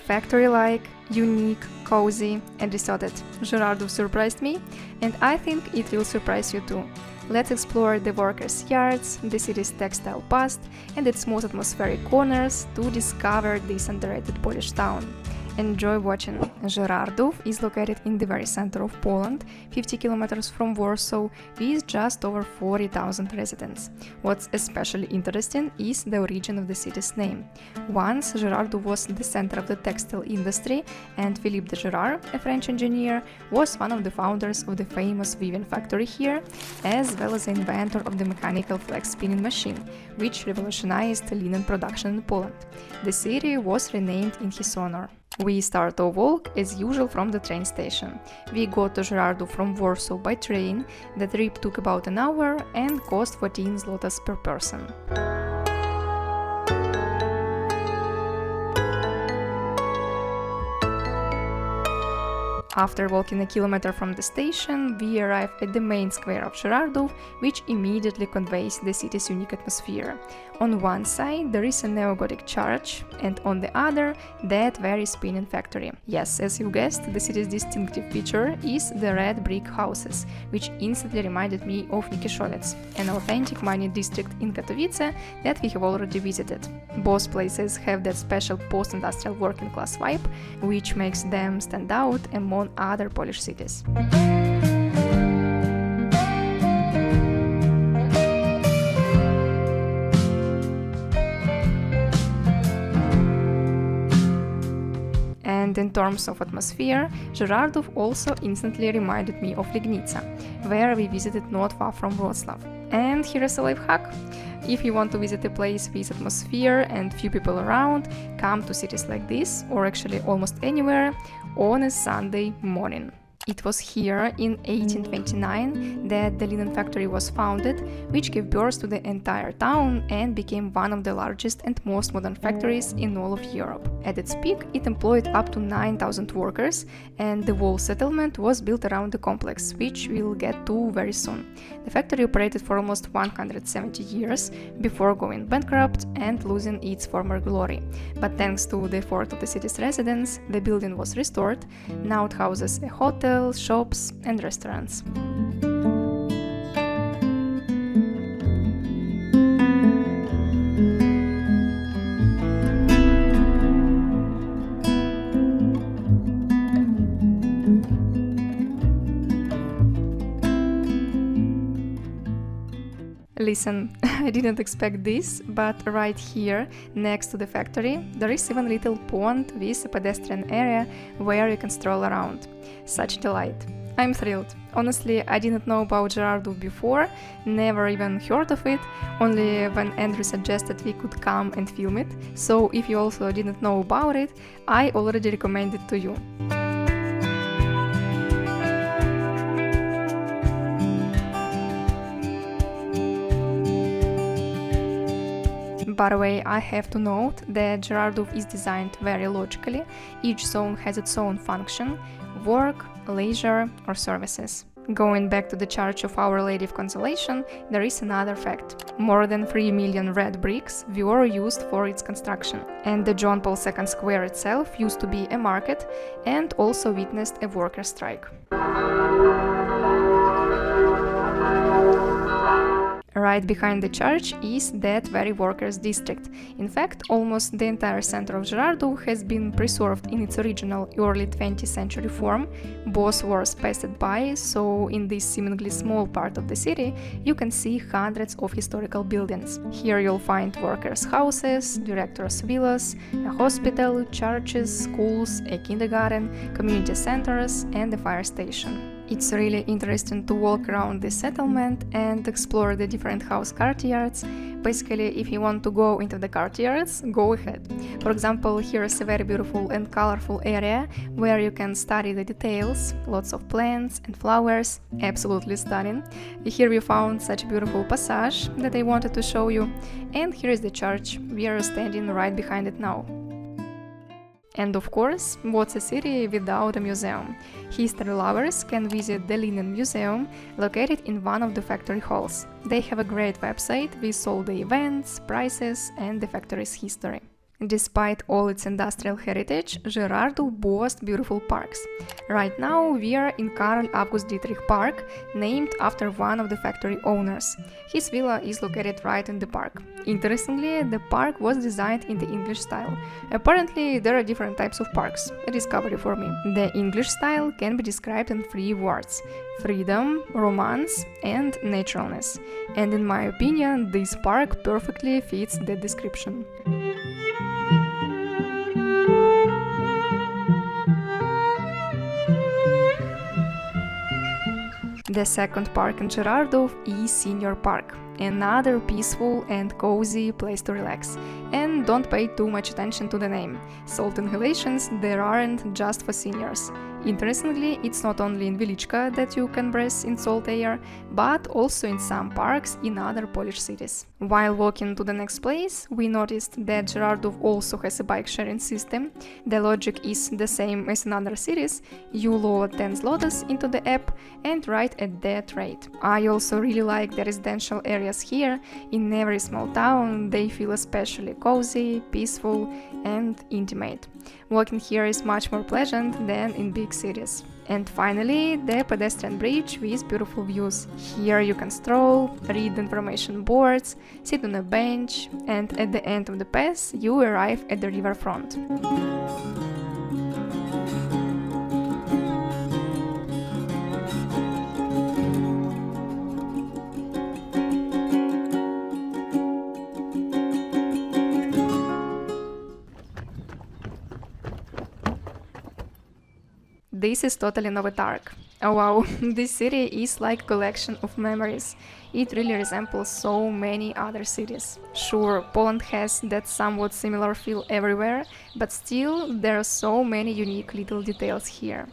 factory-like, unique, cozy and deserted. Żyrardów surprised me, and I think it will surprise you too. Let's explore the workers' yards, the city's textile past and its most atmospheric corners to discover this underrated Polish town. Enjoy watching. Żyrardów is located in the very center of Poland, 50 kilometers from Warsaw, with just over 40,000 residents. What's especially interesting is the origin of the city's name. Once, Żyrardów was the center of the textile industry, and Philippe de Girard, a French engineer, was one of the founders of the famous weaving factory here, as well as the inventor of the mechanical flax spinning machine, which revolutionized linen production in Poland. The city was renamed in his honor. We start our walk as usual from the train station. We got to Żyrardów from Warsaw by train. The trip took about an hour and cost 14 zlotys per person. After walking a kilometer from the station, we arrive at the main square of Żyrardów, which immediately conveys the city's unique atmosphere. On one side there is a neo-Gothic church, and on the other, that very spinning factory. Yes, as you guessed, the city's distinctive feature is the red brick houses, which instantly reminded me of Nikishowiec, an authentic mining district in Katowice that we have already visited. Both places have that special post-industrial working class vibe, which makes them stand out among other Polish cities. And in terms of atmosphere, Żyrardów also instantly reminded me of Legnica, where we visited not far from Wrocław. And here is a life hack. If you want to visit a place with atmosphere and few people around, come to cities like this, or actually almost anywhere, on a Sunday morning. It was here in 1829 that the linen factory was founded, which gave birth to the entire town and became one of the largest and most modern factories in all of Europe. At its peak, it employed up to 9,000 workers, and the whole settlement was built around the complex, which we'll get to very soon. The factory operated for almost 170 years before going bankrupt and losing its former glory. But thanks to the effort of the city's residents, the building was restored. Now it houses a hotel, shops and restaurants. Listen, I didn't expect this, but right here, next to the factory, there is even a little pond with a pedestrian area where you can stroll around. Such a delight. I'm thrilled. Honestly, I didn't know about Żyrardów before, never even heard of it, only when Andrew suggested we could come and film it, so if you also didn't know about it, I already recommend it to you. By the way, I have to note that Żyrardów is designed very logically. Each zone has its own function: work, leisure or services. Going back to the Church of Our Lady of Consolation, there is another fact. More than 3 million red bricks were used for its construction. And the John Paul II Square itself used to be a market and also witnessed a worker strike. Right behind the church is that very workers' district. In fact, almost the entire center of Żyrardów has been preserved in its original early 20th century form. Both wars passed by, so in this seemingly small part of the city, you can see hundreds of historical buildings. Here you'll find workers' houses, directors' villas, a hospital, churches, schools, a kindergarten, community centers, and a fire station. It's really interesting to walk around this settlement and explore the different house courtyards. Basically, if you want to go into the courtyards, go ahead. For example, here is a very beautiful and colorful area where you can study the details, lots of plants and flowers, absolutely stunning. Here we found such a beautiful passage that I wanted to show you, and here is the church. We are standing right behind it now. And of course, what's a city without a museum? History lovers can visit the Linen Museum, located in one of the factory halls. They have a great website with all the events, prices and the factory's history. Despite all its industrial heritage, Żyrardów boasts beautiful parks. Right now we are in Karl August Dietrich Park, named after one of the factory owners. His villa is located right in the park. Interestingly, the park was designed in the English style. Apparently, there are different types of parks. A discovery for me. The English style can be described in 3 words: freedom, romance, and naturalness. And in my opinion, this park perfectly fits the description. The second park in Żyrardów is Senior Park, another peaceful and cozy place to relax. And don't pay too much attention to the name. Salt inhalations there aren't just for seniors. Interestingly, it's not only in Wieliczka that you can breathe in salt air, but also in some parks in other Polish cities. While walking to the next place, we noticed that Żyrardów also has a bike sharing system. The logic is the same as in other cities. You load 10 zlotys into the app and ride at that rate. I also really like the residential areas here. In every small town, they feel especially cozy, peaceful, and intimate. Walking here is much more pleasant than in big cities. And finally, the pedestrian bridge with beautiful views. Here you can stroll, read information boards, sit on a bench, and at the end of the path you arrive at the riverfront. This is totally Novotark. Oh wow, this city is like a collection of memories. It really resembles so many other cities. Sure, Poland has that somewhat similar feel everywhere, but still there are so many unique little details here.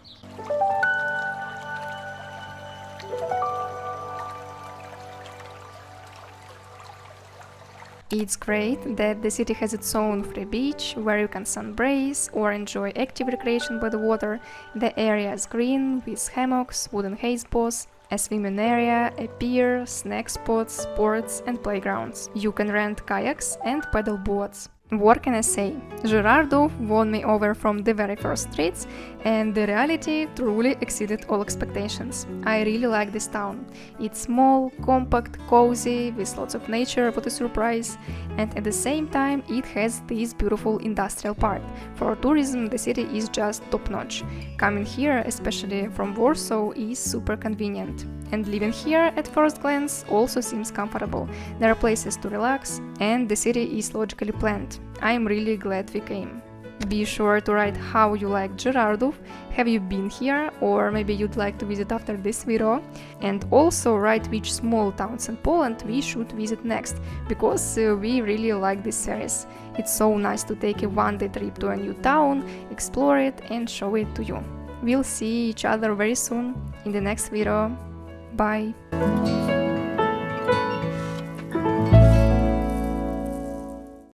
It's great that the city has its own free beach where you can sunbathe or enjoy active recreation by the water. The area is green with hammocks, wooden hazebows, a swimming area, a pier, snack spots, sports and playgrounds. You can rent kayaks and paddle boats. What can I say? Żyrardów won me over from the very first streets, and the reality truly exceeded all expectations. I really like this town. It's small, compact, cozy, with lots of nature, what a surprise, and at the same time it has this beautiful industrial part. For tourism, the city is just top-notch. Coming here, especially from Warsaw, is super convenient. And living here at first glance also seems comfortable. There are places to relax, and the city is logically planned. I'm really glad we came. Be sure to write how you like Żyrardów, have you been here, or maybe you'd like to visit after this video, and also write which small towns in Poland we should visit next, because we really like this series. It's so nice to take a one-day trip to a new town, explore it and show it to you. We'll see each other very soon in the next video. Bye!